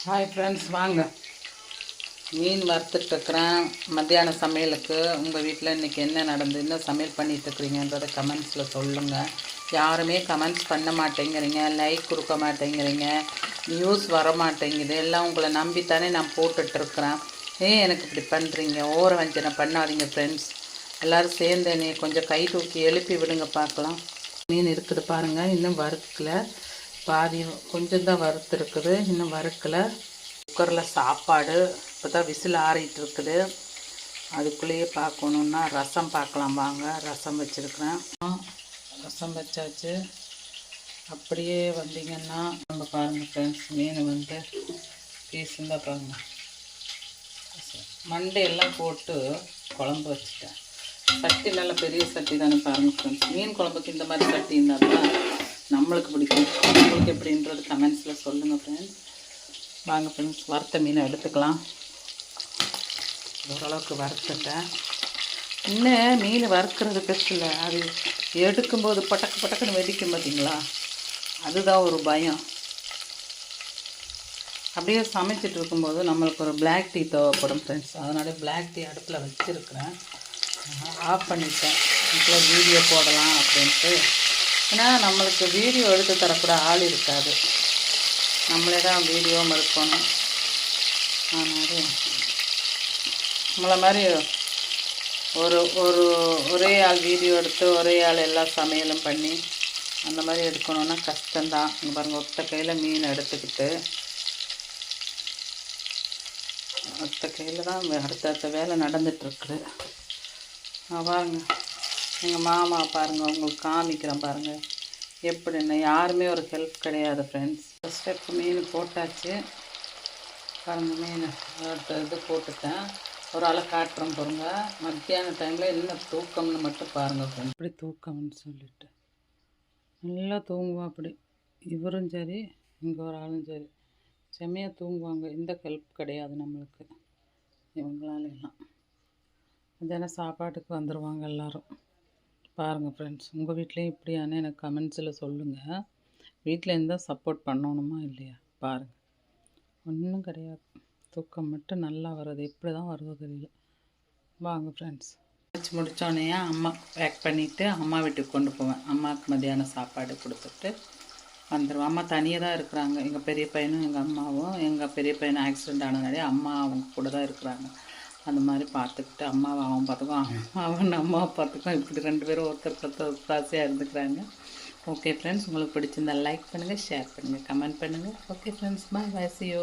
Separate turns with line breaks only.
Hi friends, வாங்க மீன் வறுத்துட்ருக்குறேன். மத்தியான சமையலுக்கு உங்கள் வீட்டில் இன்றைக்கி என்ன நடந்து என்ன சமையல் பண்ணிகிட்ருக்குறீங்கன்றதை கமெண்ட்ஸில் சொல்லுங்கள். யாருமே கமெண்ட்ஸ் பண்ண மாட்டேங்கிறீங்க, லைக் கொடுக்க மாட்டேங்கிறீங்க, நியூஸ் வர மாட்டேங்குது. எல்லாம் உங்களை நம்பித்தானே நான் போட்டுட்ருக்குறேன். ஏன் எனக்கு இப்படி பண்ணுறீங்க? ஓர வஞ்சனை பண்ணாதீங்க ஃப்ரெண்ட்ஸ். எல்லோரும் சேர்ந்து என்னை கொஞ்சம் கை தூக்கி எழுப்பி விடுங்க பார்க்கலாம். மீன் இருக்குது பாருங்கள், இன்னும் வறுக்கலை. பாதி கொஞ்சம் தான் வறுத்துருக்குது, இன்னும் வறுக்கலை. குக்கரில் சாப்பாடு இப்போ தான் விசில் ஆறிட்டு இருக்குது. அதுக்குள்ளேயே பார்க்கணுன்னா ரசம் பார்க்கலாம் வாங்க. ரசம் வச்சுருக்குறேன். ரசம் வச்சாச்சு. அப்படியே வந்தீங்கன்னா நம்ம பாருங்கள் ஃப்ரெண்ட்ஸ், மீன் வந்து பீஸுந்தான் பாருங்கள். மண்டையெல்லாம் போட்டு குழம்பு வச்சுட்டேன். சட்டி நல்ல பெரிய சட்டி தானே பாருங்கள் ஃப்ரெண்ட்ஸ். மீன் குழம்புக்கு இந்த மாதிரி சட்டி இருந்தால் தான் நம்மளுக்கு பிடிக்கும். உங்களுக்கு எப்படின்றது கமெண்ட்ஸில் சொல்லுங்கள் ஃப்ரெண்ட்ஸ். வாங்க ஃப்ரெண்ட்ஸ், வறுத்த மீனை எடுத்துக்கலாம். ஓரளவுக்கு வறுத்துட்டேன். இன்னும் மீன் வறுக்கிறது பெருசில்லை, அது எடுக்கும்போது பட்டக்கு பட்டக்குன்னு வெடிக்கும் பார்த்தீங்களா, அதுதான் ஒரு பயம். அப்படியே சமைச்சிட்டு இருக்கும்போது நம்மளுக்கு ஒரு பிளாக் டீ தேவைப்படும் ஃப்ரெண்ட்ஸ். அதனால பிளாக் டீ அடுப்பில் வச்சுருக்கிறேன். ஆஃப் பண்ணிட்டேன். இப்போ வீடியோ போடலாம் அப்படின்ட்டு. ஏன்னா நம்மளுக்கு வீடியோ எடுத்து தரக்கூட ஆள் இருக்காது, நம்மளே தான் வீடியோவும் இருக்கணும். அதனால் நம்மளை மாதிரி ஒரு ஒரு ஒரே ஆள் வீடியோ எடுத்து ஒரே ஆள் எல்லா சமையலும் பண்ணி அந்த மாதிரி எடுக்கணுன்னா கஷ்டம்தான். இங்கே பாருங்கள், ஒத்த கையில் மீன் எடுத்துக்கிட்டு ஒத்த கையில் தான் அடுத்தடுத்த வேலை நடந்துகிட்ருக்குது. பாருங்க, எங்கள் மாமா பாருங்கள், உங்களுக்கு காமிக்கிறேன் பாருங்கள் எப்படின்னு. யாருமே ஒரு ஹெல்ப் கிடையாது ஃப்ரெண்ட்ஸ். ஃபஸ்ட் ஸ்டெப் மீன் போட்டாச்சு பாருங்கள். மீன் அடுத்த இது போட்டுட்டேன். ஒரு ஆளை காட்டுறோம் பாருங்க. மத்தியான டைமில் என்ன தூக்கம்னு மட்டும் பாருங்கள் ஃப்ரெண்ட்ஸ். இப்படி தூக்கம்னு சொல்லிட்டு நல்லா தூங்குவோம். அப்படி இவரும் சரி, இங்கே ஒரு ஆளும் சரி, செம்மையாக தூங்குவாங்க. எந்த ஹெல்ப் கிடையாது நம்மளுக்கு இவங்களாலாம். மத்தியானம் சாப்பாட்டுக்கு வந்துடுவாங்க எல்லோரும். பாருங்கள் ஃப்ரெண்ட்ஸ், உங்கள் வீட்லேயும் இப்படியானு எனக்கு கமெண்ட்ஸில் சொல்லுங்கள். வீட்டில் இருந்தால் சப்போர்ட் பண்ணணுமா இல்லையா? பாருங்கள், ஒன்றும் கிடையாது. தூக்கம் மட்டும் நல்லா வருது. எப்படி தான் வருதோ தெரியல. வாங்க ஃப்ரெண்ட்ஸ், வச்சு முடித்தோடனே அம்மா பேக் பண்ணிவிட்டு அம்மா வீட்டுக்கு கொண்டு போவேன். அம்மாவுக்கு மத்தியானம் சாப்பாடு கொடுத்துட்டு வந்துடுவேன். அம்மா தனியாக தான் இருக்கிறாங்க. எங்கள் பெரிய பையனும் எங்கள் அம்மாவும். எங்கள் பெரிய பையனும் ஆக்சிடெண்ட் ஆனதுனாலே அம்மா அவங்க கூட தான் இருக்கிறாங்க. அந்த மாதிரி பார்த்துக்கிட்டு அம்மாவை அவன் பார்த்துக்குவான், அவன் அம்மாவை பார்த்துக்குவான். இப்படி 2 பேரும் ஒருத்தர் ராசியாக இருந்துக்கிறாங்க. ஓகே ஃப்ரெண்ட்ஸ், உங்களுக்கு பிடிச்சிருந்தால் லைக் பண்ணுங்கள், ஷேர் பண்ணுங்கள், கமெண்ட் பண்ணுங்கள். Okay friends, bye bye, see you.